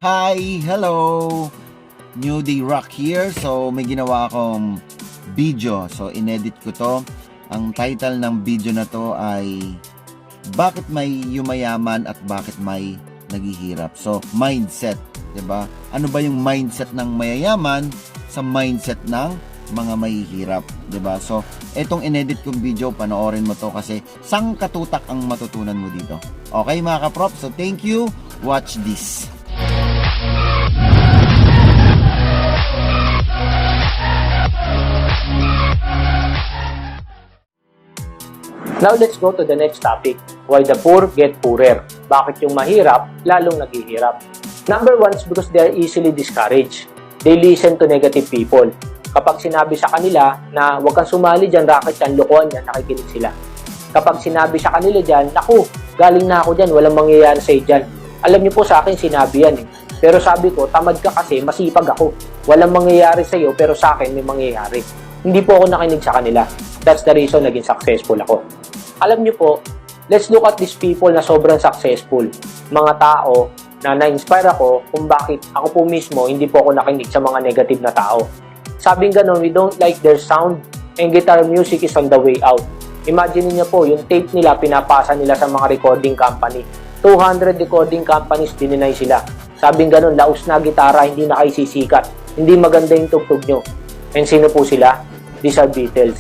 Hi! Hello! New Day Rock here. So, may ginawa akong video. So, inedit ko to. Ang title ng video na to ay Bakit may yumayaman at bakit may naghihirap? So, mindset. 'Di ba? Ano ba yung mindset ng mayayaman sa mindset ng mga mahihirap? 'Di ba? So, etong inedit kong video, panoorin mo to kasi sangkatutak ang matutunan mo dito. Okay mga kaprop? So, thank you. Watch this. Now let's go to the next topic. Why the poor get poorer? Bakit yung mahirap lalong naghihirap? Number one is because they are easily discouraged. They listen to negative people. Kapag sinabi sa kanila na huwag kang sumali dyan, racket yan, lokohan yan, nakikinig sila. Kapag sinabi sa kanila dyan, naku, galing na ako dyan, walang mangyayari sa'yo dyan. Alam niyo po sa akin, sinabi yan eh. Pero sabi ko, tamad ka kasi, masipag ako. Walang mangyayari sa'yo, pero sa akin may mangyayari. Hindi po ako nakinig sa kanila. That's the reason naging successful ako. Alam niyo po, let's look at these people na sobrang successful. Mga tao na na-inspire ako kung bakit ako po mismo hindi po ako nakinig sa mga negative na tao. Sabing ganun, we don't like their sound and guitar music is on the way out. Imagine niyo po, yung tape nila pinapasa nila sa mga recording company. 200 recording companies dininay sila. Sabing ganun, laos na gitara, hindi na kayo sisikat. Hindi maganda yung tugtog nyo. And sino po sila? These are Beatles.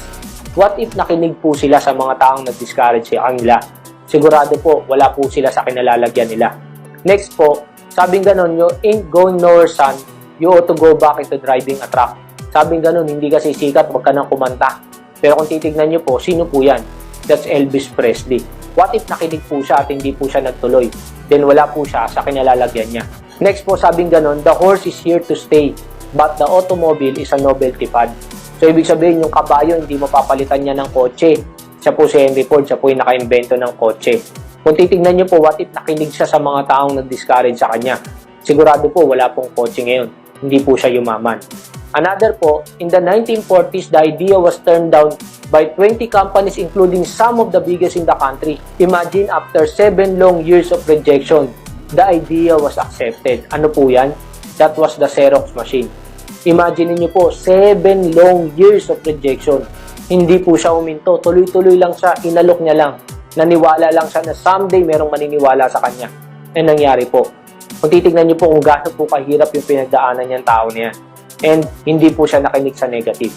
What if nakinig po sila sa mga taong nag-discourage sa kanila? Sigurado po, wala po sila sa kinalalagyan nila. Next po, sabing ganun, you ain't going nowhere son, you ought to go back into driving a truck. Sabing ganun, hindi ka sisikat, wag ka nang kumanta. Pero kung titignan nyo po, sino po yan? That's Elvis Presley. What if nakinig po siya at hindi po siya nagtuloy? Then wala po siya sa kinalalagyan niya. Next po, sabing ganun, the horse is here to stay, but the automobile is a novelty fad. So, ibig sabihin, yung kabayo, hindi mapapalitan niya ng kotse. Siya po si Henry Ford, siya po yung naka-invento ng kotse. Kung titignan niyo po, what if nakinig siya sa mga taong nag-discourage sa kanya? Sigurado po, wala pong kotse ngayon. Hindi po siya yumaman. Another po, in the 1940s, the idea was turned down by 20 companies including some of the biggest in the country. Imagine, after 7 long years of rejection, the idea was accepted. Ano po yan? That was the Xerox machine. Imagine niyo po, 7 long years of rejection. Hindi po siya uminto. Tuloy-tuloy lang siya. Inalok niya lang. Naniwala lang siya na someday merong maniniwala sa kanya. And nangyari po. Kung titignan niyo po kung gaano po kahirap yung pinagdaanan niyang tao niya. And hindi po siya nakinig sa negative.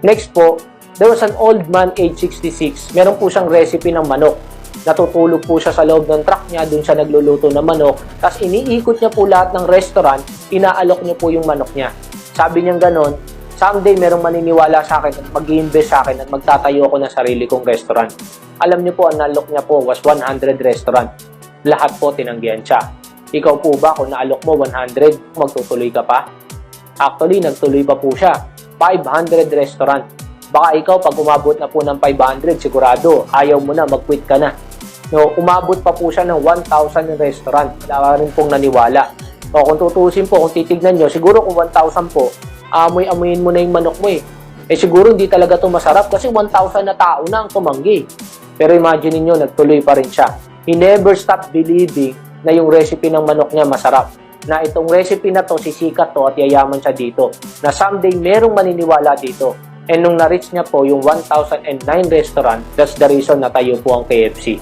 Next po, there was an old man age 66. Meron po siyang recipe ng manok. Natutulog po siya sa loob ng truck niya. Doon siya nagluluto ng manok. Tapos iniikot niya po lahat ng restaurant. Inaalok niya po yung manok niya. Sabi niya gano'n, someday merong maniniwala sa akin at mag-i-invest sa akin at magtatayo ako ng sarili kong restaurant. Alam niyo po, ang nalok niya po was 100 restaurant. Lahat po tinanggihan siya. Ikaw po ba, kung naalok mo 100, magtutuloy ka pa? Actually, nagtuloy pa po siya. 500 restaurant. Baka ikaw, pag umabot na po ng 500, sigurado, ayaw mo na, mag-quit ka na. No, umabot pa po siya ng 1,000 restaurant. Wala rin pong naniwala. O kung tutusin po, kung titignan nyo, siguro kung 1,000 po, amoy-amoyin mo na yung manok mo eh. Eh siguro hindi talaga ito masarap kasi 1,000 na tao na ang tumanggi. Pero imagine niyo nagtuloy pa rin siya. He never stopped believing na yung recipe ng manok niya masarap. Na itong recipe na to, sisikat to at yayaman siya dito. Na someday merong maniniwala dito. And nung na-reach niya po yung 1,009 restaurant, that's the reason na tayo po ang KFC.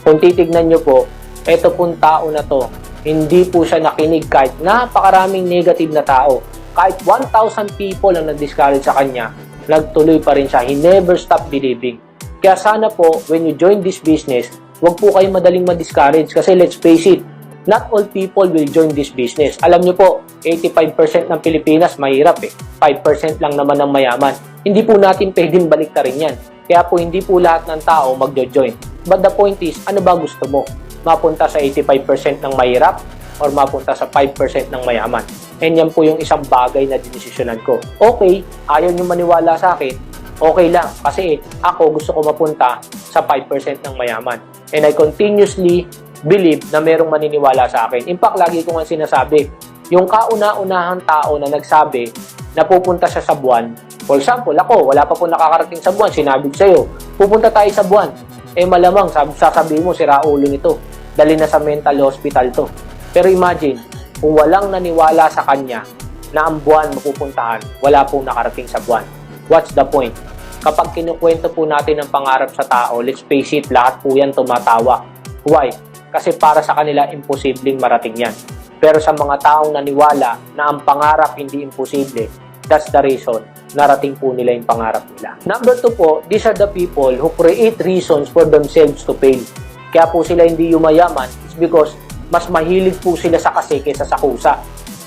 Kung titignan nyo po, eto pong tao na to, hindi po siya nakinig kahit napakaraming negative na tao. Kahit 1,000 people ang nag-discourage sa kanya, nagtuloy pa rin siya. He never stopped believing. Kaya sana po, when you join this business, huwag po kayo madaling ma-discourage. Kasi let's face it, not all people will join this business. Alam nyo po, 85% ng Pilipinas mahirap eh. 5% lang naman ang mayaman. Hindi po natin pwedeng baliktarin yan. Kaya po hindi po lahat ng tao magjo-join. But the point is, ano ba gusto mo? Mapunta sa 85% ng mahirap or mapunta sa 5% ng mayaman. And yan po yung isang bagay na dinesisyonan ko. Okay, ayaw nyo maniwala sa akin, okay lang. Kasi ako gusto ko mapunta sa 5% ng mayaman. And I continuously believe na merong maniniwala sa akin. In fact, lagi ko nga sinasabi, yung kauna-unahang tao na nagsabi na pupunta siya sa buwan, for example, ako, wala pa po nakakarating sa buwan, sinabi ko sa'yo, pupunta tayo sa buwan. Eh malamang, sasabihin mo, sira ulo nito. Dali na sa mental hospital to. Pero imagine, kung walang naniwala sa kanya na ang buwan mapupuntahan, wala pong nakarating sa buwan. What's the point? Kapag kinukwento po natin ang pangarap sa tao, let's face it, lahat po yan tumatawa. Why? Kasi para sa kanila, imposibleng marating yan. Pero sa mga taong naniwala na ang pangarap hindi imposible, that's the reason narating po nila yung pangarap nila. Number 2 po, these are the people who create reasons for themselves to fail. Kaya po sila hindi yumayaman, it's because mas mahilig po sila sa kasi kaysa sa kusa.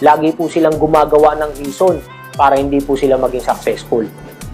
Lagi po silang gumagawa ng reason para hindi po sila maging successful.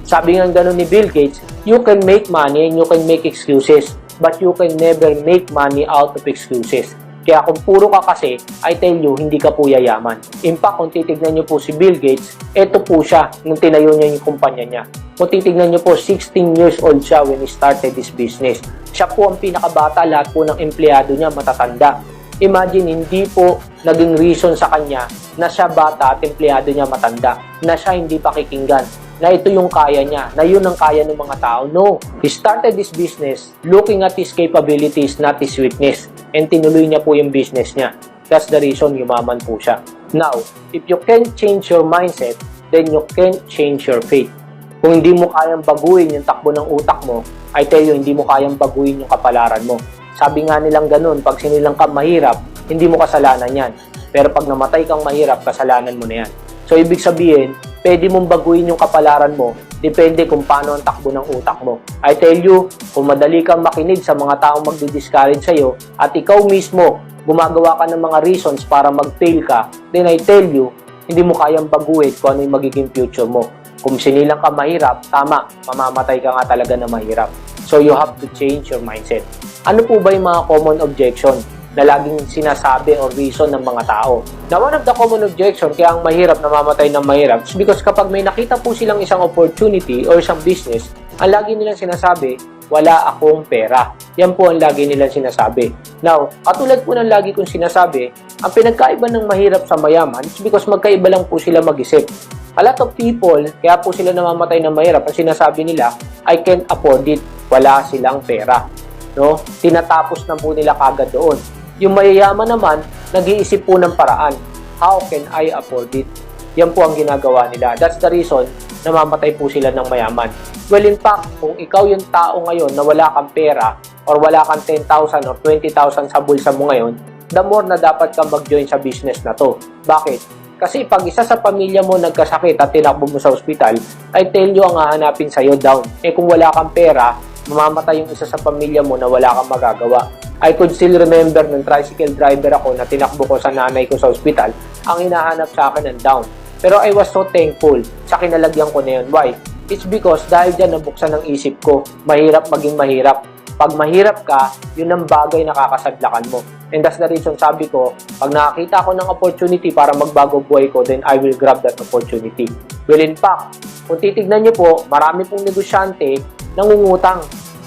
Sabi nga ganun ni Bill Gates, you can make money and you can make excuses, but you can never make money out of excuses. Kaya kung puro ka kasi, I tell you, hindi ka po yayaman. In fact, kung titignan nyo po si Bill Gates, eto po siya nung tinayo niya yung kumpanya niya. Kung titignan nyo po, 16 years old siya when he started this business. Siya po ang pinakabata, lahat po ng empleyado niya matatanda. Imagine, hindi po naging reason sa kanya na siya bata at empleyado niya matanda, na siya hindi pakikinggan, na ito yung kaya niya, na yun ang kaya ng mga tao. No, he started this business looking at his capabilities, not his weakness. And tinuloy niya po yung business niya. That's the reason yumaman po siya. Now, if you can't change your mindset, then you can't change your fate. Kung hindi mo kayang baguhin yung takbo ng utak mo, I tell you, hindi mo kayang baguhin yung kapalaran mo. Sabi nga nilang ganun, pag sinilang kang mahirap, hindi mo kasalanan yan. Pero pag namatay kang mahirap, kasalanan mo na yan. So, ibig sabihin, pwede mong baguhin yung kapalaran mo, depende kung paano ang takbo ng utak mo. I tell you, kung madali kang makinig sa mga taong magdi-discourage sa'yo, at ikaw mismo, gumagawa ka ng mga reasons para mag-fail ka, then I tell you, hindi mo kayang baguhin kung ano yung magiging future mo. Kung sinilang ka mahirap, tama, mamamatay ka nga talaga na mahirap. So, you have to change your mindset. Ano po ba yung mga common objection na laging sinasabi o reason ng mga tao? Now, one of the common objection kaya ang mahirap namamatay ng mahirap is because kapag may nakita po silang isang opportunity or isang business, ang lagi nilang sinasabi, wala akong pera. Yan po ang lagi nilang sinasabi. Now, katulad po ng lagi kong sinasabi, ang pinagkaiba ng mahirap sa mayaman is because magkaiba lang po sila mag-isip. A lot of people, kaya po sila namamatay ng mahirap, ang sinasabi nila, I can't afford it. Wala silang pera. No? Tinatapos na po nila kagad doon. Yung mayayaman naman, nag-iisip po ng paraan. How can I afford it? Yan po ang ginagawa nila. That's the reason namamatay po sila ng mayaman. Well, in fact, kung ikaw yung tao ngayon na wala kang pera or wala kang 10,000 or 20,000 sa bulsa mo ngayon, the more na dapat kang mag-join sa business na to. Bakit? Kasi pag isa sa pamilya mo nagkasakit at tinakbo mo sa ospital, I tell you ang hahanapin sa'yo down. Eh kung wala kang pera, mamamatay yung isa sa pamilya mo na wala kang magagawa. I could still remember nung tricycle driver ako na tinakbo ko sa nanay ko sa ospital, ang hinahanap sa akin ng down. Pero I was so thankful sa kinalagyan ko na yun. Why? It's because dahil dyan nabuksan ang isip ko, mahirap maging mahirap. Pag mahirap ka, yun ang bagay na kakasadlakan mo. And that's the reason sabi ko, pag nakakita ko ng opportunity para magbago buhay ko, then I will grab that opportunity. Well, in fact, kung titignan nyo po, marami pong negosyante nangungutang.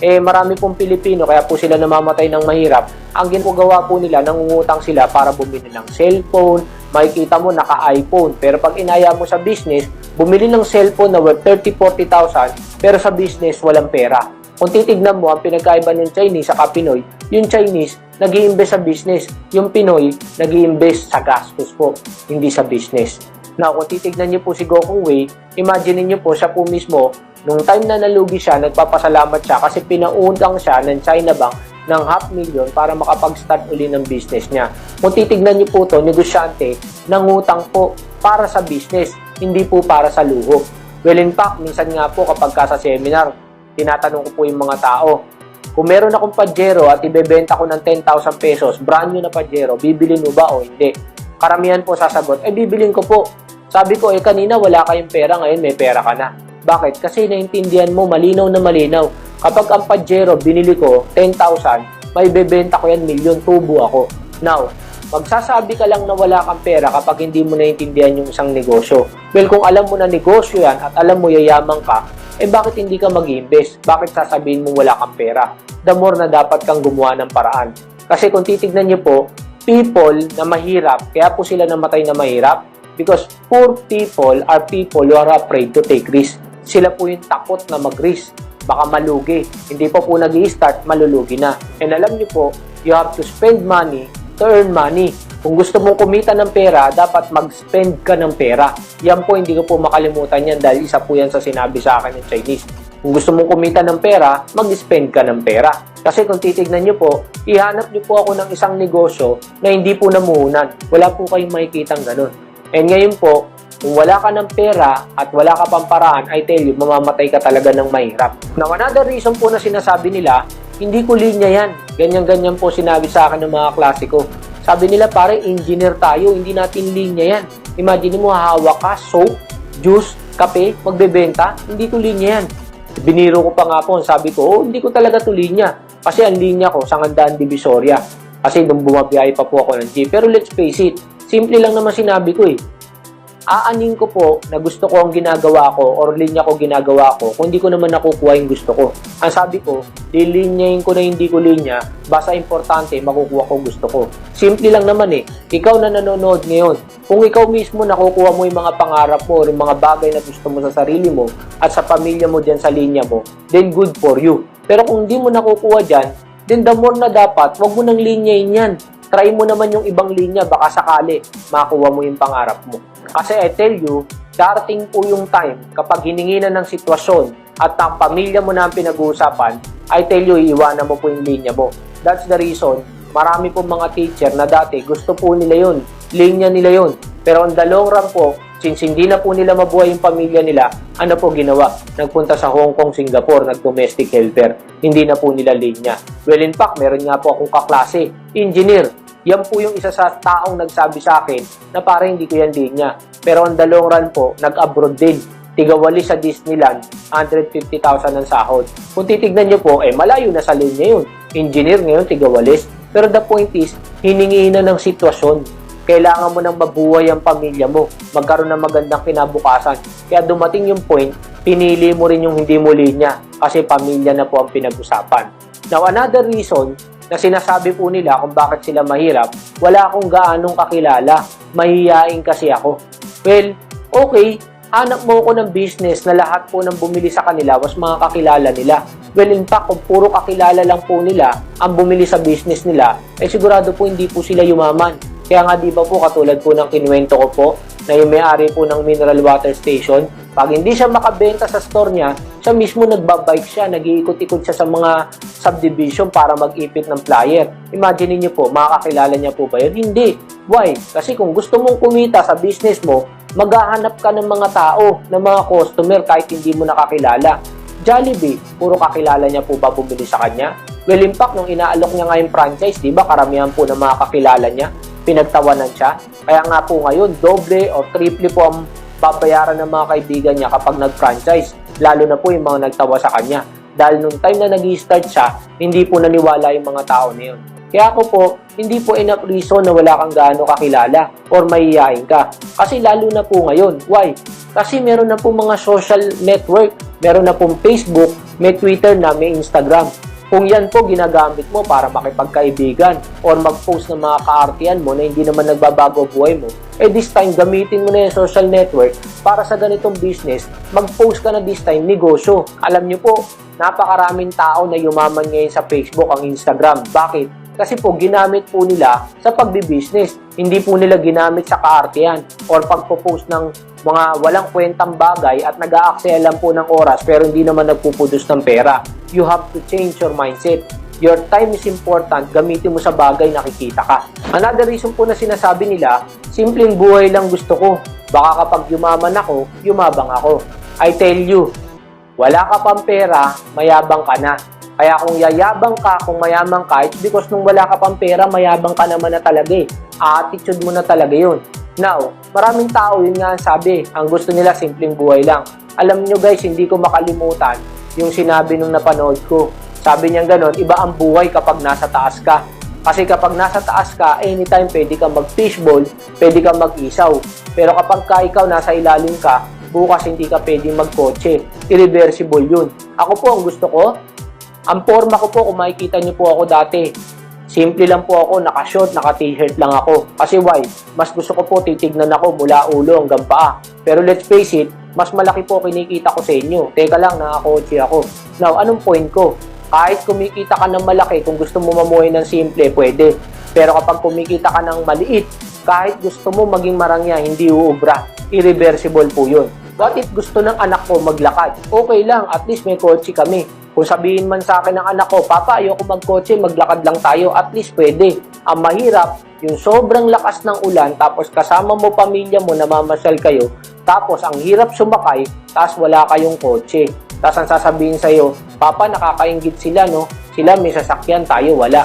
Marami pong Pilipino, kaya po sila namamatay ng mahirap. Ang ginagawa po nila, nangungutang sila para bumili ng cellphone. Makikita mo, naka-iPhone. Pero pag inaya mo sa business, bumili ng cellphone na worth 30-40,000, pero sa business, walang pera. Kung titignan mo, ang pinagkaiba ng Chinese sa Pinoy, yung Chinese, nag-i-invest sa business. Yung Pinoy, nag-i-invest sa gastos po, hindi sa business. Now, kung titignan niyo po si Gokong Wei, imagine niyo po, siya po mismo, nung time na nalugi siya, nagpapasalamat siya kasi pinautang siya ng China Bank ng 500,000 para makapag-start uli ng business niya. Kung titignan niyo po to, negosyante, nangutang po para sa business, hindi po para sa luho. Well, in fact, minsan nga po kapag ka sa seminar, tinatanong ko po yung mga tao, kung meron akong Pajero at ibebenta ko ng 10,000 pesos, brand new na Pajero, bibilin mo ba o hindi? Karamihan po sasagot, bibilin ko po. Sabi ko, kanina wala kayong pera, ngayon may pera ka na. Bakit? Kasi naintindihan mo, malinaw na malinaw. Kapag ang Pajero, binili ko 10,000, may bebenta ko yan, milyon, tubo ako. Now, magsasabi ka lang na wala kang pera kapag hindi mo naintindihan yung isang negosyo. Well, kung alam mo na negosyo yan at alam mo yayaman ka, bakit hindi ka mag-invest? Bakit sasabihin mo wala kang pera? The more na dapat kang gumawa ng paraan. Kasi kung titignan niyo po, people na mahirap, kaya po sila namatay na mahirap, because poor people are people who are afraid to take risk. Sila po yung takot na mag-risk. Baka malugi. Hindi pa po nag-i-start, malulugi na. And alam niyo po, you have to spend money to earn money. Kung gusto mong kumita ng pera, dapat mag-spend ka ng pera. Yan po, hindi ko po makalimutan yan dahil isa po yan sa sinabi sa akin ng Chinese. Kung gusto mong kumita ng pera, mag-spend ka ng pera. Kasi kung titignan nyo po, ihanap nyo po ako ng isang negosyo na hindi po namuhunan. Wala po kayong makikitang ganun. And ngayon po, kung wala ka ng pera at wala ka pang paraan, I tell you, mamamatay ka talaga ng mahirap. Now, another reason po na sinasabi nila, hindi ko linya yan. Ganyan-ganyan po sinabi sa akin ng mga klasiko. Sabi nila, pare, engineer tayo, hindi natin linya yan. Imagine mo, hawak ka, soap, juice, kape, magbebenta, hindi ko linya yan. Biniro ko pa nga po, sabi ko, hindi ko talaga to linya. Kasi ang linya ko, Sangandaan Divisoria. Kasi nung bumabiyahe pa po ako ng jeep. Pero let's face it, simple lang naman sinabi ko eh. Aanin ko po na gusto ko ang ginagawa ko or linya ko ginagawa ko kung hindi ko naman nakukuha yung gusto ko. Ang sabi ko, lilinyahin ko na hindi ko linya, basta importante makukuha ko gusto ko. Simple lang naman eh. Ikaw na nanonood ngayon, kung ikaw mismo nakukuha mo yung mga pangarap mo or yung mga bagay na gusto mo sa sarili mo at sa pamilya mo dyan sa linya mo, then good for you. Pero kung hindi mo nakukuha dyan, then the more na dapat, wag mo nang linyahin yan. Try mo naman yung ibang linya, baka sakali makuha mo yung pangarap mo. Kasi I tell you, darating po yung time kapag hiningi na ng sitwasyon at ang pamilya mo na ang pinag-uusapan, I tell you, iiwanan mo po yung linya mo. That's the reason, marami po mga teacher na dati gusto po nila yun, linya nila yun. Pero on the long run po, since hindi na po nila mabuhay yung pamilya nila, ano po ginawa? Nagpunta sa Hong Kong, Singapore, nag-domestic helper. Hindi na po nila linya. Well, in fact, meron nga po akong kaklase, engineer. Yan po yung isa sa taong nagsabi sa akin na parang hindi ko yan linya. Pero on the long run po, nag-abroad din. Tigawali sa Disneyland, 150,000 ang sahod. Kung titignan nyo po, malayo na sa linya yun. Engineer ngayon, tigawalis. Pero the point is, hiningi na ng sitwasyon. Kailangan mo nang mabuhay ang pamilya mo. Magkaroon ng magandang kinabukasan. Kaya dumating yung point, pinili mo rin yung hindi mo linya. Kasi pamilya na po ang pinag-usapan. Now, another reason na sinasabi po nila kung bakit sila mahirap, wala akong gaanong kakilala. Mahihiyain kasi ako. Well, okay, hanap mo ako ng business na lahat po ng bumili sa kanila was mga kakilala nila. Well, in fact, kung puro kakilala lang po nila ang bumili sa business nila, sigurado po hindi po sila yumaman. Kaya nga di ba po, katulad po ng kinuwento ko po, na yung may-ari po ng mineral water station, pag hindi siya makabenta sa store niya, siya mismo nagbabike siya, nag-iikot-ikot siya sa mga subdivision para mag-ipit ng flyer. Imagine niyo po, makakakilala niya po ba yun? Hindi. Why? Kasi kung gusto mong kumita sa business mo, maghahanap ka ng mga tao, ng mga customer kahit hindi mo nakakilala. Jollibee, puro kakilala niya po ba bumili sa kanya? Well, in fact, nung inaalok niya nga yung franchise, di ba, karamihan po ng mga kakilala niya, pinagtawanan siya. Kaya nga po ngayon, doble o triple po ang babayaran ng mga kaibigan niya kapag nag-franchise. Lalo na po yung mga nagtawa sa kanya. Dahil nung time na nag-start siya, hindi po naniwala yung mga tao na yun. Kaya ako po, hindi po enough reason na wala kang gaano kakilala or mahihiyain ka. Kasi lalo na po ngayon. Why? Kasi meron na po mga social network. Meron na pong Facebook, may Twitter na, may Instagram. Kung yan po ginagamit mo para makipagkaibigan or mag-post ng mga kaartihan mo na hindi naman nagbabago buhay mo, this time gamitin mo na yung social network para sa ganitong business, mag-post ka na this time negosyo. Alam nyo po, napakaraming tao na yumaman ngayon sa Facebook, ang Instagram. Bakit? Kasi po ginamit po nila sa pagbi-business. Hindi po nila ginamit sa kaartihan or pagpo-post ng mga walang kwentang bagay at nag-aaksaya lang po ng oras pero hindi naman nagpupudos ng pera. You have to change your mindset. Your time is important. Gamitin mo sa bagay na kikita ka. Another reason po na sinasabi nila, simpleng buhay lang gusto ko. Baka kapag yumaman ako, yumabang ako. I tell you, wala ka pang pera, mayabang ka na. Kaya kung yayabang ka, kung mayaman ka, it's because nung wala ka pang pera, mayabang ka naman na talaga eh. Attitude mo na talaga yun. Now, maraming tao yun nga ang sabi, ang gusto nila simpleng buhay lang. Alam nyo guys, hindi ko makalimutan yung sinabi nung napanood ko. Sabi niya gano'n, iba ang buhay kapag nasa taas ka. Kasi kapag nasa taas ka, anytime pwede kang mag-fishball, pwede kang mag-isaw. Pero kapag ikaw nasa ilalim ka, bukas hindi ka pwede mag-kotse. Irreversible yun. Ako po, ang gusto ko, ang forma ko po, kung makikita niyo po ako dati, simple lang po ako, naka-short, naka-t-shirt lang ako. Kasi why? Mas gusto ko po titignan ako mula ulo hanggang paa. Pero let's face it, mas malaki po kinikita ko sa inyo. Teka lang, nakakotse ako. Now, anong point ko? Kahit kumikita ka ng malaki, kung gusto mo mamuhay ng simple, pwede. Pero kapag kumikita ka ng maliit, kahit gusto mo maging marangya, hindi uubra. Irreversible po yun. What if gusto ng anak ko maglakad? Okay lang, at least may kotse kami. Kung sabihin man sa akin ng anak ko, Papa, ayoko magkotse, maglakad lang tayo, at least pwede. Ang mahirap, yung sobrang lakas ng ulan, tapos kasama mo pamilya mo, namamasyal kayo, tapos ang hirap sumakay, tapos wala kayong kotse. Tapos ang sasabihin sa'yo, Papa, nakakaingit sila, no? Sila may sasakyan, tayo wala.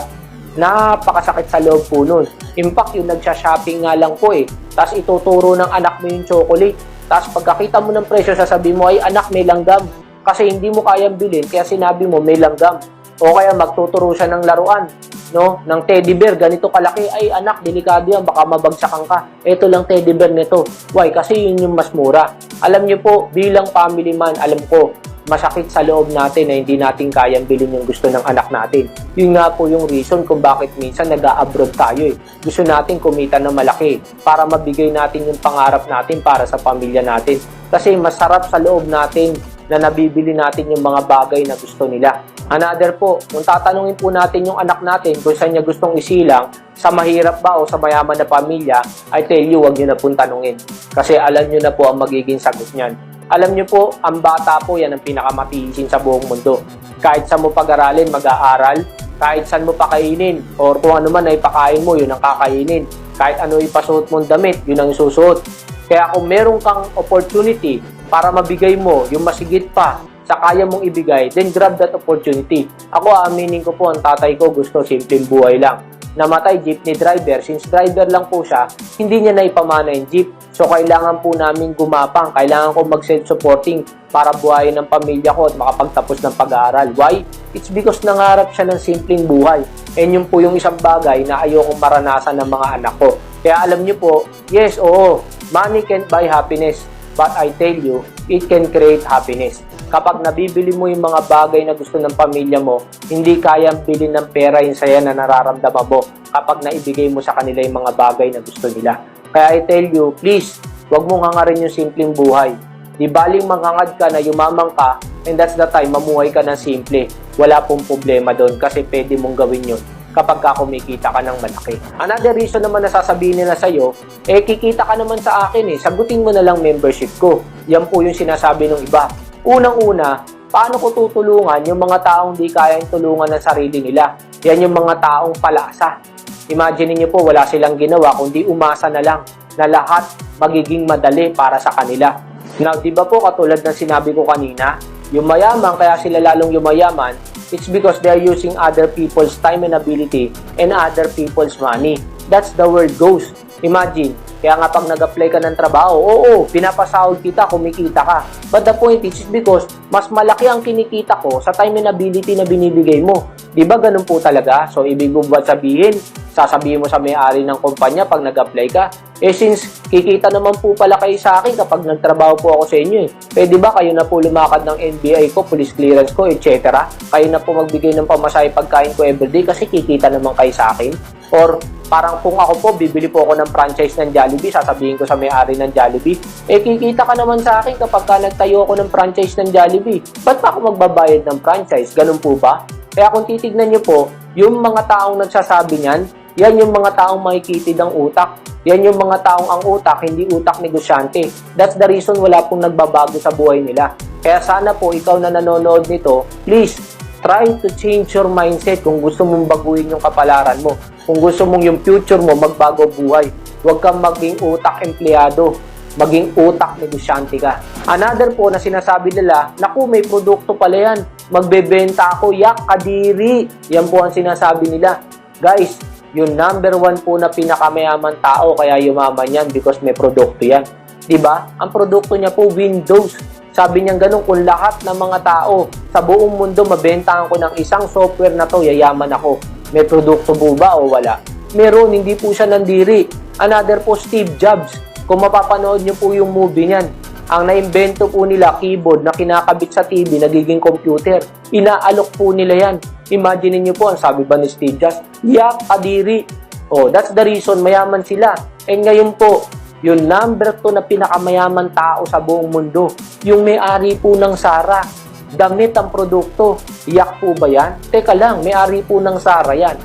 Napakasakit sa loob po nun. In fact, yung nagsha-shopping nga lang po tapos ituturo ng anak mo yung chocolate. Tapos pagkakita mo ng presyo, sasabihin mo, ay anak, may langgam. Kasi hindi mo kayang bilhin, kaya sinabi mo, may langgam. O kaya magtuturo siya ng laruan, no? Ng teddy bear, ganito kalaki. Ay anak, delikado yan, baka mabagsakan ka. Ito lang teddy bear nito. Why? Kasi yun yung mas mura. Alam niyo po, bilang family man, alam ko, masakit sa loob natin na hindi natin kayang bilhin yung gusto ng anak natin. Yun nga po yung reason kung bakit minsan nag-a-abroad tayo Gusto natin kumita na malaki para mabigay natin yung pangarap natin para sa pamilya natin. Kasi masarap sa loob natin na nabibili natin yung mga bagay na gusto nila. Another po, kung tatanungin po natin yung anak natin kung saan niya gustong isilang, sa mahirap ba o sa mayaman na pamilya, I tell you, huwag niyo na pong tanungin. Kasi alam niyo na po ang magiging sagot niyan. Alam niyo po, ang bata po yan ang pinakamatiisin sa buong mundo. Kahit saan mo pag-aralin, mag-aaral. Kahit saan mo pakainin, or kung ano man ay pakain mo, yun ang kakainin. Kahit ano ipasuot mong damit, yun ang susuot. Kaya kung meron kang opportunity para mabigay mo yung masigit pa sa kaya mong ibigay, then grab that opportunity. Ako, aaminin ko po, ang tatay ko gusto simpleng buhay lang. Namatay jeepney driver, since driver lang po siya, hindi niya naipamana yung jeep. So, kailangan po namin gumapang, kailangan ko mag-self-supporting para buhayin ng pamilya ko at makapagtapos ng pag-aaral. Why? It's because nangarap siya ng simpleng buhay. And yun po yung isang bagay na ayokong maranasan ng mga anak ko. Kaya alam niyo po, yes, oo, money can't buy happiness. But I tell you, it can create happiness. Kapag nabibili mo yung mga bagay na gusto ng pamilya mo, hindi kayang bilhin ng pera yung saya na nararamdaman mo kapag naibigay mo sa kanila yung mga bagay na gusto nila. Kaya I tell you, please, huwag mong hangarin yung simpleng buhay. Di baling manghangad ka na yumamang ka, and that's the time, mamuhay ka ng simple. Wala pong problema doon kasi pwede mong gawin yun kapag ka kumikita ka ng malaki. Another reason naman na sasabihin nila sa'yo, kikita ka naman sa akin sagutin mo na lang membership ko. Yan po yung sinasabi ng iba. Unang-una, paano ko tutulungan yung mga taong di kayang tulungan ng sarili nila? Yan yung mga taong palasa. Imagine niyo po, wala silang ginawa kundi umasa na lang na lahat magiging madali para sa kanila. Now, di ba po katulad ng sinabi ko kanina, yung mayaman, kaya sila lalong yumayaman, it's because they're using other people's time and ability and other people's money. That's the word goes. Imagine, kaya nga pag nag-apply ka ng trabaho, oo, pinapasahod kita, kumikita ka. But the point is because mas malaki ang kinikita ko sa time and ability na binibigay mo. Di ba ganun po talaga? So, ibig mo ba sasabihin mo sa may-ari ng kumpanya pag nag-apply ka, since kikita naman po pala kayo sa akin kapag nagtrabaho po ako sa inyo pwede ba kayo na po lumakad ng NBI ko, police clearance ko, etc. Kayo na po magbigay ng pamasahe pagkain ko everyday kasi kikita naman kayo sa akin? Or parang kung ako po, bibili po ako ng franchise ng Jollibee, sasabihin ko sa may-ari ng Jollibee, kikita ka naman sa akin kapag ka nagtayo ako ng franchise ng Jollibee. Ba't pa ako magbabayad ng franchise? Ganun po ba? Kaya kung titignan nyo po, yung mga taong nagsasabi niyan, yan yung mga taong makikitid ang utak. Yan yung mga taong ang utak, hindi utak negosyante. That's the reason wala pong nagbabago sa buhay nila. Kaya sana po, ikaw na nanonood nito, please, try to change your mindset kung gusto mong baguhin yung kapalaran mo. Kung gusto mong yung future mo magbago buhay. Huwag kang maging utak empleyado. Maging utak negosyante ka. Another po na sinasabi nila, naku, may produkto pala yan. Magbebenta ako, yak, kadiri. Yan po ang sinasabi nila. Guys, yung number 1 po na pinakamayaman tao kaya yumaman yan because may produkto yan. Diba? Ang produkto niya po, Windows. Sabi niya ganun, kung lahat ng mga tao sa buong mundo mabentahan ko ng isang software na to, yayaman ako. May produkto po ba o wala? Meron, hindi po siya nandiri. Another po, Steve Jobs. Kung mapapanood niyo po yung movie niyan, ang naimbento po nila, keyboard na kinakabit sa TV, nagiging computer. Inaalok po nila yan. Imagine niyo po, ang sabi ba ni Steve Jobs, yak, kadiri. Oh, that's the reason, mayaman sila. And ngayon po, yung number 2 na pinakamayaman tao sa buong mundo, yung may-ari po ng Sara, damit ang produkto. Yak po ba yan? Teka lang, may-ari po ng Sara yan.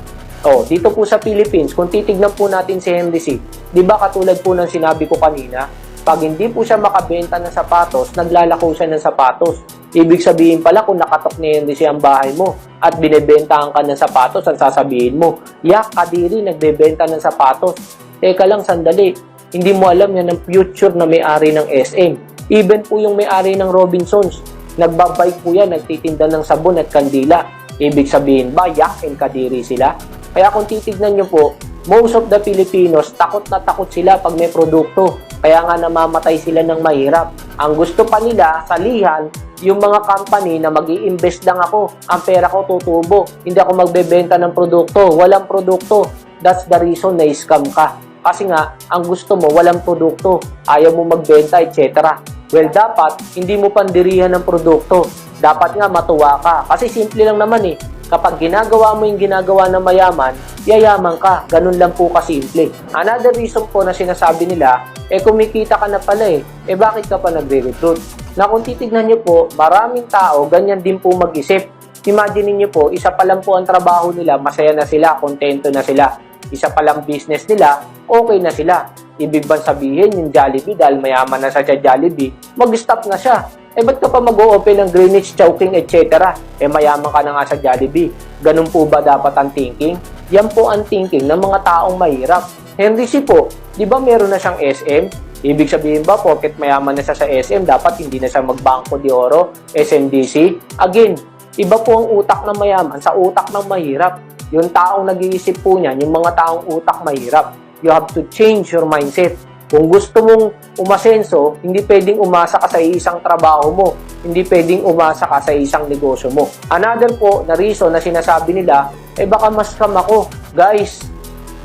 Dito po sa Philippines, kung titignan po natin si Henry C, di ba katulad po ng sinabi ko kanina, pag hindi po siya makabenta ng sapatos, naglalako siya ng sapatos. Ibig sabihin pala kung nakatok ni Henry C ang bahay mo at binebentahan ka ng sapatos, ang sasabihin mo, yak, kadiri, nagbebenta ng sapatos. Teka lang, sandali. Hindi mo alam yan ang future na may-ari ng SM. Even po yung may-ari ng Robinsons, nagbabike po yan, nagtitinda ng sabon at kandila. Ibig sabihin ba, yak and kadiri sila? Kaya kung titignan nyo po, most of the Filipinos, takot na takot sila pag may produkto. Kaya nga namamatay sila ng mahirap. Ang gusto pa nila, salihan, yung mga company na mag-i-invest lang ako. Ang pera ko tutubo. Hindi ako magbebenta ng produkto. Walang produkto. That's the reason na scam ka. Kasi nga, ang gusto mo, walang produkto. Ayaw mo magbenta, etc. Well, dapat, hindi mo pandirihan ng produkto. Dapat nga matuwa ka. Kasi simple lang naman eh. Kapag ginagawa mo yung ginagawa ng mayaman, yayaman ka. Ganun lang po kasimple. Another reason po na sinasabi nila, kumikita ka na pala bakit ka pa nagre-recruit? Na kung titignan nyo po, maraming tao, ganyan din po mag-isip. Imagine niyo po, isa pa lang po ang trabaho nila, masaya na sila, kontento na sila. Isa pa lang business nila, okay na sila. Ibig bang sabihin, yung Jollibee, dahil mayaman na sa Jollibee, mag-stop na siya. Ba't ka pa mag-o-open ng Greenwich, Chowking, etc.? Mayaman ka na nga sa Jollibee. Ganun po ba dapat ang thinking? Yan po ang thinking ng mga taong mahirap. Henry C po, di ba meron na siyang SM? Ibig sabihin ba, porket mayaman na siya sa SM, dapat hindi na siya mag-Bangko de Oro, SMDC? Again, iba po ang utak ng mayaman sa utak ng mahirap. Yung taong nag-iisip po niyan, yung mga taong utak mahirap. You have to change your mindset. Kung gusto mong umasenso, hindi pwedeng umasa ka sa isang trabaho mo. Hindi pwedeng umasa ka sa isang negosyo mo. Another po na reason na sinasabi nila, baka mas scam ako. Guys,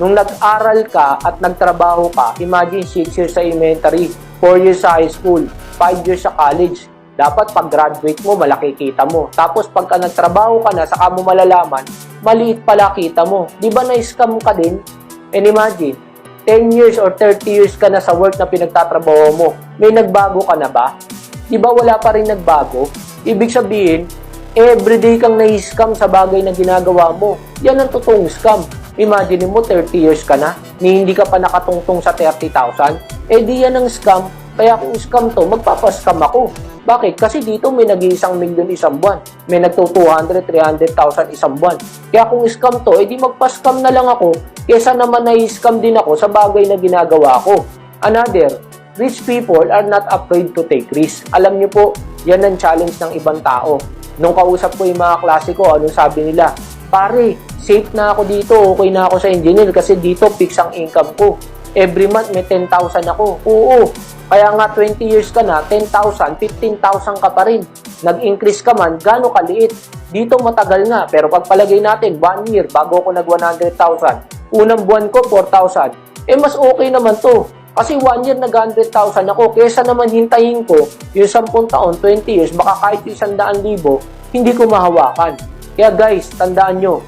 nung nag-aral ka at nagtrabaho ka, imagine 6 years sa elementary, 4 years sa high school, 5 years sa college. Dapat pag graduate mo, malaki kita mo. Tapos pagka nagtrabaho ka na, saka mo malalaman, maliit pala kita mo. Di ba na-scam ka din? And imagine, 10 years or 30 years ka na sa work na pinagtatrabaho mo, may nagbago ka na ba? Di ba wala pa rin nagbago? Ibig sabihin, everyday kang na-scam sa bagay na ginagawa mo. Yan ang totoong scam. Imagine mo, 30 years ka na, ni hindi ka pa nakatungtong sa 30,000. Di yan ang scam. Kaya kung scam to, magpapascam ako. Bakit? Kasi dito may nag-1 milyon isang buwan. May nagto 200, 300,000 isang buwan. Kaya kung scam to, di magpa-scam na lang ako kesa naman na-scam din ako sa bagay na ginagawa ko. Another, rich people are not afraid to take risks. Alam niyo po, yan ang challenge ng ibang tao. Nung kausap ko yung mga klase ko, anong sabi nila? Pare, safe na ako dito, okay na ako sa engineer kasi dito fix ang income ko. Every month may 10,000 ako. Oo, kaya nga 20 years ka na, 10,000, 15,000 ka pa rin. Nag-increase ka man, gaano kaliit? Dito matagal nga, pero pagpalagay natin, 1 year bago ako nag-100,000. Unang buwan ko, 4,000. Mas okay naman to. Kasi 1 year nag-100,000 ako, kesa naman hintayin ko yung 10 taon, 20 years, baka kahit 100,000, hindi ko mahawakan. Kaya guys, tandaan nyo,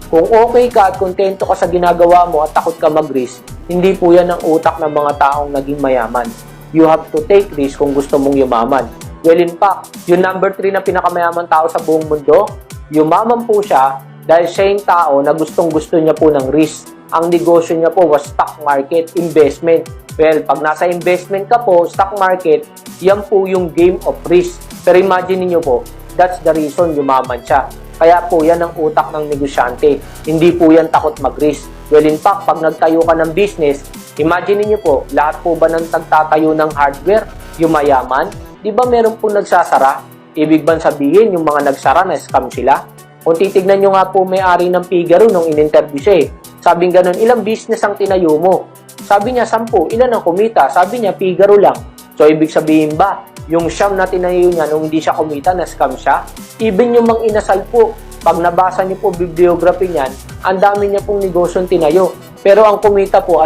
kung okay ka at kontento ka sa ginagawa mo at takot ka mag-risk, hindi po yan ang utak ng mga taong naging mayaman. You have to take risk kung gusto mong yumaman. Well, in fact, yung number 3 na pinakamayaman tao sa buong mundo, yumaman po siya dahil siya yung tao na gustong-gusto niya po ng risk. Ang negosyo niya po was stock market, investment. Well, pag nasa investment ka po, stock market, yan po yung game of risk. Pero imagine niyo po, that's the reason yumaman siya. Kaya po yan ang utak ng negosyante. Hindi po yan takot mag-risk. Well, in fact, pag nagtayo ka ng business, imagine niyo po, lahat po ba ng nagtatayo ng hardware, yung mayaman? Di ba meron po nagsasara? Ibig bang sabihin, yung mga nagsara na scam sila? Kung titignan nyo nga po may-ari ng Figaro nung in-interview siya Sabing ganun, ilang business ang tinayo mo? Sabi niya, 10. Ilan ang kumita? Sabi niya, Figaro lang. So, ibig sabihin ba, yung siyam na tinayo niya nung hindi siya kumita, na-scam siya? Even yung mang-inasal po, pag nabasa niyo po bibliography niyan, ang dami niya pong negosyong tinayo. Pero ang kumita po,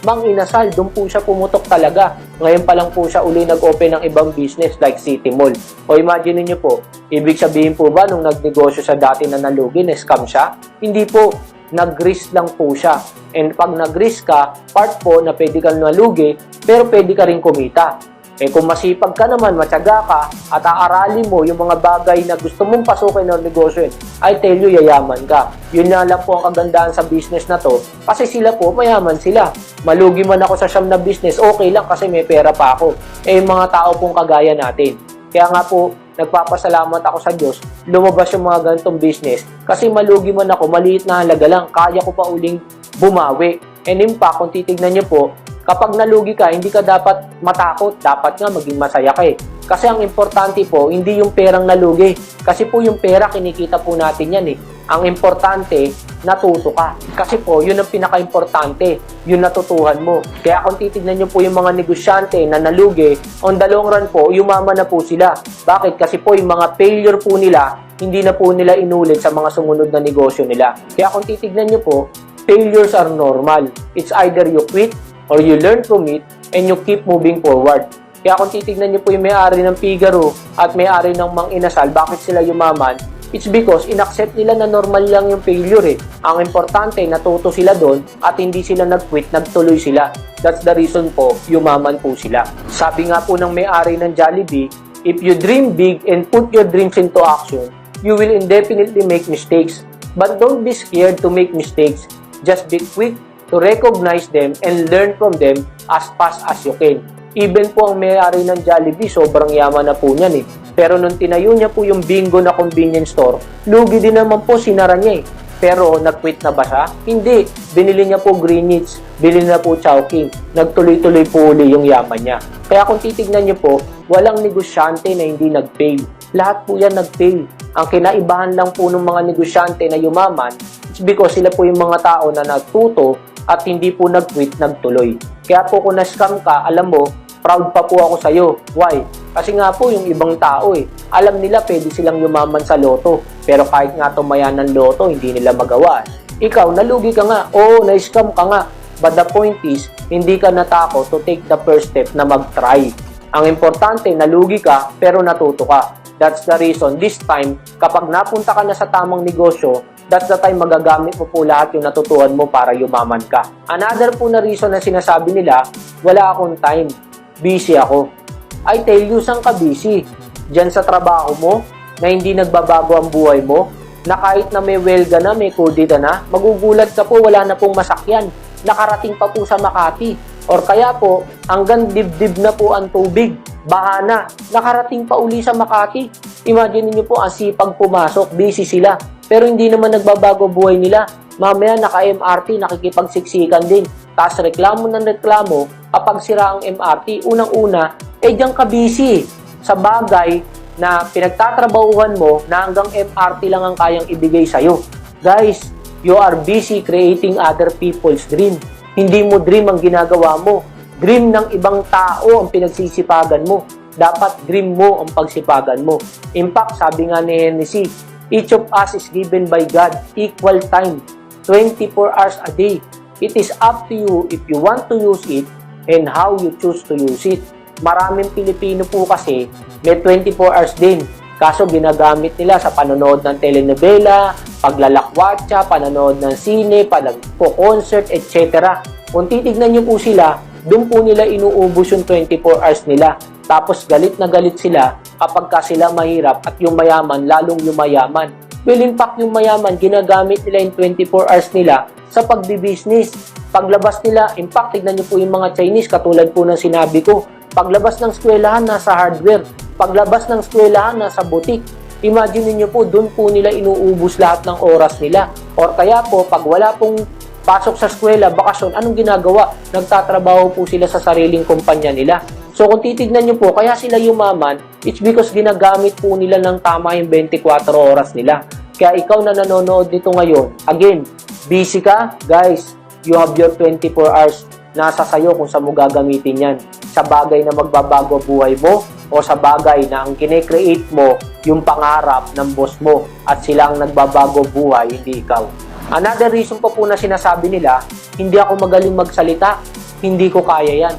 mang-inasal, doon po siya pumutok talaga. Ngayon pa lang po siya uli nag-open ng ibang business like City Mall. O imagine niyo po, ibig sabihin po ba nung nagnegosyo sa dati na nalugi, na-scam siya? Hindi po. Nag-risk lang po siya. And pag nag-risk ka, part po na pwede kang nalugi, pero pwede ka rin kumita. Kung masipag ka naman, matyaga ka, at aaralin mo yung mga bagay na gusto mong pasukin o negosyo, I tell you, yayaman ka. Yun na lang po ang kagandahan sa business na to. Kasi sila po, mayaman sila. Malugi man ako sa siyam na business, okay lang kasi may pera pa ako. Yung mga tao pong kagaya natin. Kaya nga po, nagpapasalamat ako sa Diyos, lumabas yung mga ganitong business. Kasi malugi man ako, maliit na halaga lang, kaya ko pa uling bumawi. And in fact, kung titignan nyo po, kapag nalugi ka, hindi ka dapat matakot. Dapat nga maging masaya ka eh. Kasi ang importante po, hindi yung perang nalugi. Kasi po yung pera, kinikita po natin yan eh. Ang importante, natuto ka. Kasi po, yun ang pinaka-importante. Yun natutuhan mo. Kaya kung titignan nyo po yung mga negosyante na nalugi, on the long run po, yumaman na po sila. Bakit? Kasi po yung mga failure po nila, hindi na po nila inulit sa mga sumunod na negosyo nila. Kaya kung titignan nyo po, failures are normal. It's either you quit, or you learn from it, and you keep moving forward. Kaya kung titignan niyo po yung may-ari ng Figaro at may-ari ng Mang Inasal, bakit sila yumaman? It's because inaccept nila na normal lang yung failure eh. Ang importante, natuto sila doon at hindi sila nag-quit, nagtuloy sila. That's the reason po, yumaman po sila. Sabi nga po ng may-ari ng Jollibee, if you dream big and put your dreams into action, you will indefinitely make mistakes. But don't be scared to make mistakes. Just be quick to recognize them and learn from them as fast as you can. Even po ang may-ari ng Jollibee, sobrang yaman na po niyan eh. Pero nung tinayo niya po yung Bingo na convenience store, lugi din naman po, sinara niya eh. Pero nag-quit na ba siya? Hindi. Binili niya po Greenwich, binili na po Chowking. Nagtuloy-tuloy po uli yung yaman niya. Kaya kung titignan niyo po, walang negosyante na hindi nag-fail. Lahat po yan nag-fail. Ang kinaibahan lang po ng mga negosyante na yumaman, it's because sila po yung mga tao na nagtuto at hindi po nag-quit, nagtuloy. Kaya po kung na-scam ka, alam mo, proud pa po ako sa'yo. Why? Kasi nga po yung ibang tao alam nila pwede silang yumaman sa loto. Pero kahit nga tumaya ng loto, hindi nila magawa. Ikaw, nalugi ka nga. Oo, na-scam ka nga. But the point is, hindi ka natakot to take the first step na mag-try. Ang importante, nalugi ka, pero natuto ka. That's the reason, this time, kapag napunta ka na sa tamang negosyo, that's the time magagamit mo po lahat yung natutuhan mo para yumaman ka. Another po na reason na sinasabi nila, wala akong time. Busy ako. I tell you, saan ka busy? Diyan sa trabaho mo, na hindi nagbabago ang buhay mo, na kahit na may welga na, may kudita na, magugulat ka po, wala na pong masakyan. Nakarating pa po sa Makati. Or kaya po, hanggang dibdib na po ang tubig. Baha na. Nakarating pa uli sa Makati. Imagine niyo po, ang sipag pumasok, busy sila. Pero hindi naman nagbabago buhay nila. Mamaya naka-MRT, nakikipagsiksikan din. Tapos reklamo ng reklamo, kapag sira ang MRT, unang-una, diyan ka busy sa bagay na pinagtatrabahuhan mo na hanggang MRT lang ang kayang ibigay sa'yo. Guys, you are busy creating other people's dream. Hindi mo dream ang ginagawa mo. Dream ng ibang tao ang pinagsisipagan mo. Dapat dream mo ang pagsipagan mo. In fact, sabi nga ni Hennessy, each of us is given by God equal time, 24 hours a day. It is up to you if you want to use it and how you choose to use it. Maraming Pilipino po kasi may 24 hours din. Kaso ginagamit nila sa panonood ng telenovela, paglalakwatsa, panonood ng sine, pagpo-concert, etc. Kung titignan niyo po sila, doon po nila inuubos yung 24 hours nila. Tapos galit na galit sila kapag ka sila mahirap at yung mayaman, lalong yumayaman. Well, in fact, yung mayaman, ginagamit nila yung 24 hours nila sa pagbibusiness. Paglabas nila, in fact, tignan niyo po yung mga Chinese, katulad po ng sinabi ko, paglabas ng eskwelahan, nasa hardware. Paglabas ng eskwelahan, nasa butik. Imagine niyo po, doon po nila inuubos lahat ng oras nila. Or kaya po, pag wala pong pasok sa eskwela, bakasyon, anong ginagawa? Nagtatrabaho po sila sa sariling kumpanya nila. So kung titignan nyo po, kaya sila yumaman, it's because ginagamit po nila ng tama yung 24 oras nila. Kaya ikaw na nanonood dito ngayon, again, busy ka? Guys, you have your 24 hours. Nasa sayo kung saan mo gagamitin yan. Sa bagay na magbabago buhay mo o sa bagay na ang kine-create mo yung pangarap ng boss mo at silang nagbabago buhay, hindi ikaw. Another reason po na sinasabi nila, hindi ako magaling magsalita, hindi ko kaya yan.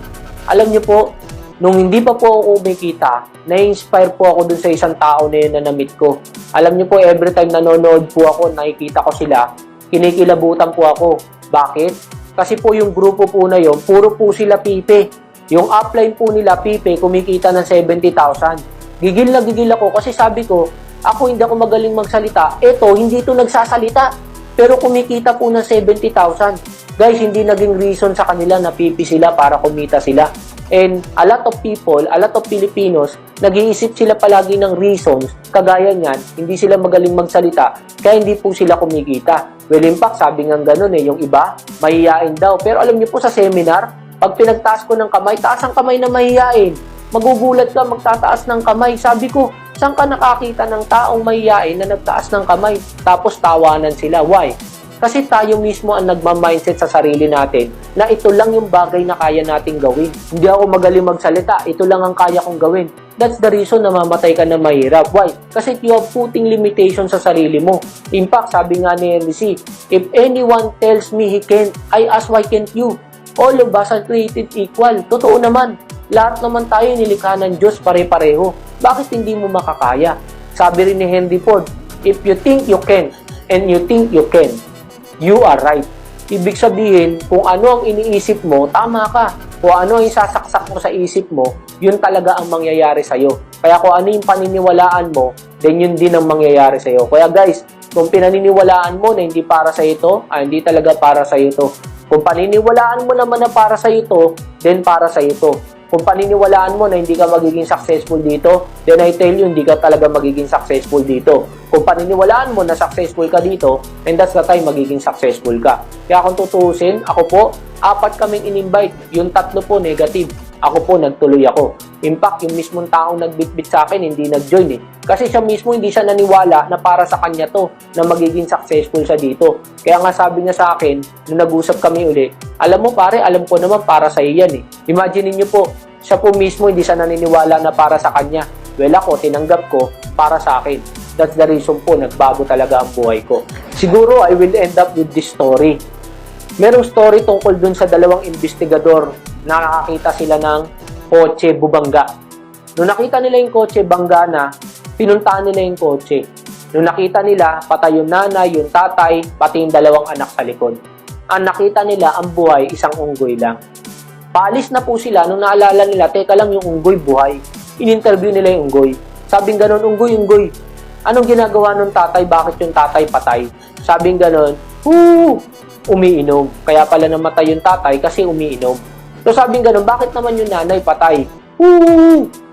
Alam niyo po, nung hindi pa po ako kumikita, na-inspire po ako dun sa isang tao na yun na na-meet ko. Alam niyo po, every time nanonood po ako, nakikita ko sila, kinikilabutan po ako. Bakit? Kasi po yung grupo po na yun, puro po sila pipe. Yung upline po nila, Pipe, kumikita ng 70,000. Gigil na gigil ako kasi sabi ko, ako hindi ako magaling magsalita. Eto, hindi ito nagsasalita. Pero kumikita po ng 70,000. Guys, hindi naging reason sa kanila na pipi sila para kumita sila. And a lot of people, a lot of Filipinos, nag-iisip sila palagi ng reasons. Kagaya niyan, hindi sila magaling magsalita, kaya hindi po sila kumikita. Well, in fact, sabi nga ganun yung iba, mahihiyain daw. Pero alam niyo po sa seminar, pag pinagtaas ko ng kamay, taas ang kamay na mahihiyain. Magugulat ka, magtataas ng kamay. Sabi ko, saan ka nakakita ng taong mahihiyain na nagtaas ng kamay? Tapos tawanan sila. Why? Kasi tayo mismo ang nagma-mindset sa sarili natin na ito lang yung bagay na kaya nating gawin. Hindi ako magaling magsalita, ito lang ang kaya kong gawin. That's the reason na mamatay ka na mahirap. Why? Kasi you are putting limitation sa sarili mo. In fact, sabi nga ni Henry C., if anyone tells me he can't, I ask why can't you? All of us are created equal. Totoo naman. Lahat naman tayo nilikha ng Diyos pare-pareho. Bakit hindi mo makakaya? Sabi rin ni Henry Ford, if you think you can and you think you can, you are right. Ibig sabihin, kung ano ang iniisip mo, tama ka. Kung ano ang isasaksak mo sa isip mo, yun talaga ang mangyayari sa'yo. Kaya kung ano yung paniniwalaan mo, then yun din ang mangyayari sa'yo. Kaya guys, kung pinaniniwalaan mo na hindi para sa'yo ito, hindi talaga para sa'yo ito. Kung paniniwalaan mo naman na para sa'yo ito, then para sa'yo ito. Kung paniniwalaan mo na hindi ka magiging successful dito, then I tell you, hindi ka talaga magiging successful dito. Kung paniniwalaan mo na successful ka dito, and that's the time magiging successful ka. Kaya kung tutuusin, ako po, 4 kaming in-invite. Yung 3 po negative. Ako po, nagtuloy ako. In fact, yung mismong taong nagbitbit sa akin, hindi nag-join eh. Kasi siya mismo, hindi siya naniwala na para sa kanya to, na magiging successful siya dito. Kaya nga sabi niya sa akin, nung nag-usap kami uli, alam mo pare, alam ko naman para sa iyo yan eh. Imagine niyo po, siya po mismo, hindi siya naniniwala na para sa kanya. Well, ako, tinanggap ko para sa akin. That's the reason po, nagbago talaga ang buhay ko. Siguro, I will end up with this story. Merong story tungkol dun sa 2 investigador na nakakita sila ng kotse bubangga. Nung nakita nila yung kotse bangga na, pinuntahan nila yung kotse. Nung nakita nila, patay yung nanay, yung tatay, pati yung 2 anak sa likod. Ang nakita nila, ang buhay, isang unggoy lang. Paalis na po sila, nung naalala nila, teka lang yung unggoy buhay. In-interview nila yung unggoy. Sabing ganon, unggoy, anong ginagawa ng tatay? Bakit yung tatay patay? Sabing ganon, umiinom. Kaya pala namatay yung tatay kasi umiinom. So sabing ganon, bakit naman yung nanay patay?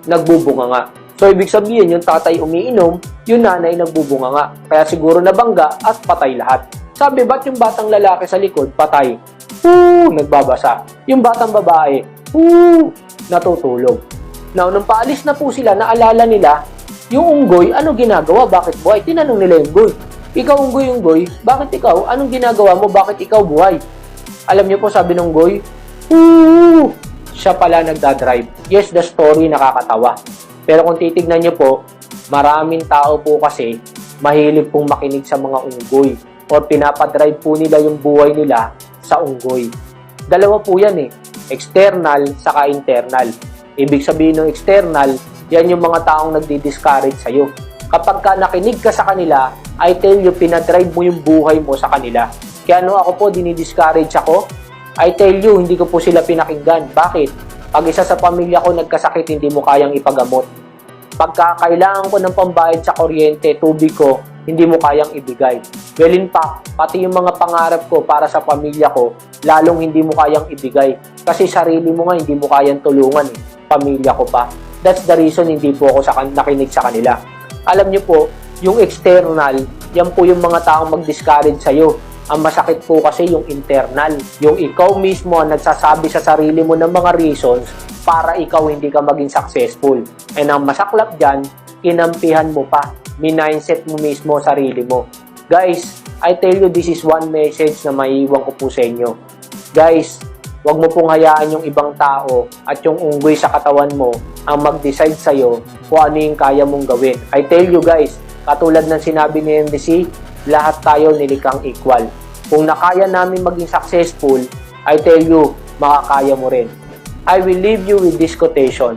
Nagbubunga nga. So ibig sabihin, yung tatay umiinom, yung nanay nagbubunga nga. Kaya siguro nabangga at patay lahat. Sabi, ba't yung batang lalaki sa likod patay? Nagbabasa. Yung batang babae, natutulog. Now, nung paalis na po sila, naalala nila, yung unggoy, ano ginagawa? Bakit buhay? Tinanong nila yung unggoy. Ikaw, unggoy, bakit ikaw? Anong ginagawa mo? Bakit ikaw buhay? Alam niyo po, sabi ng unggoy, siya pala nagdadrive. Yes, the story nakakatawa. Pero kung titignan niyo po, maraming tao po kasi mahilig pong makinig sa mga unggoy or pinapadrive po nila yung buhay nila sa unggoy. 2 po yan eh. External saka internal. Ibig sabihin ng external, yan yung mga taong nagdi-discourage sa'yo. Kapag ka nakinig ka sa kanila, I tell you, pinadrive mo yung buhay mo sa kanila. Kaya ako po, dinidiscourage ako. I tell you, hindi ko po sila pinakinggan. Bakit? Pag isa sa pamilya ko nagkasakit, hindi mo kayang ipagamot. Pagka kailangan ko ng pambayad sa kuryente, tubig ko, hindi mo kayang ibigay. Well, in fact, pati yung mga pangarap ko para sa pamilya ko, lalong hindi mo kayang ibigay. Kasi sarili mo nga, hindi mo kayang tulungan eh. Pamilya ko pa. That's the reason hindi po ako nakinig sa kanila. Alam niyo po, yung external, yan po yung mga taong mag-discourage sa'yo. Ang masakit po kasi yung internal. Yung ikaw mismo ang nagsasabi sa sarili mo ng mga reasons para ikaw hindi ka maging successful. And ang masaklap dyan, kinampihan mo pa. Minindset mo mismo sarili mo. Guys, I tell you, this is one message na maiiwan ko po sa inyo. Guys, huwag mo pong hayaan yung ibang tao at yung unggoy sa katawan mo ang mag-decide sa'yo kung ano yung kaya mong gawin. I tell you guys, katulad ng sinabi ni MDC, lahat tayo nilikang equal. Kung nakaya namin maging successful, I tell you, makakaya mo rin. I will leave you with this quotation.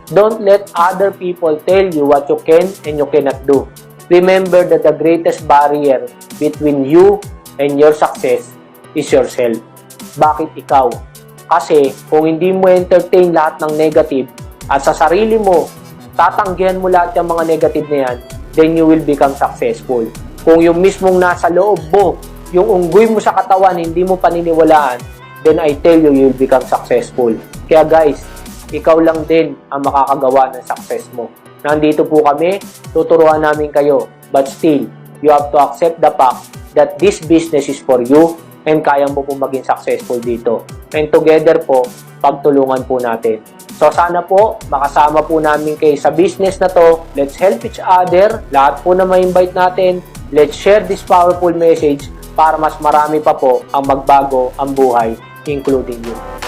Don't let other people tell you what you can and you cannot do. Remember that the greatest barrier between you and your success is yourself. Bakit ikaw? Kasi kung hindi mo entertain lahat ng negative at sa sarili mo, tatanggihan mo lahat yung mga negative na yan, then you will become successful. Kung yung mismong nasa loob mo, yung unggoy mo sa katawan, hindi mo paniniwalaan, then I tell you, you will become successful. Kaya guys, ikaw lang din ang makakagawa ng success mo. Nandito po kami, tuturuan namin kayo. But still, you have to accept the fact that this business is for you and kaya mo po maging successful dito. And together po, pagtulungan po natin. So sana po, makasama po namin kayo sa business na to. Let's help each other. Lahat po na ma-invite natin. Let's share this powerful message para mas marami pa po ang magbago ang buhay, including you.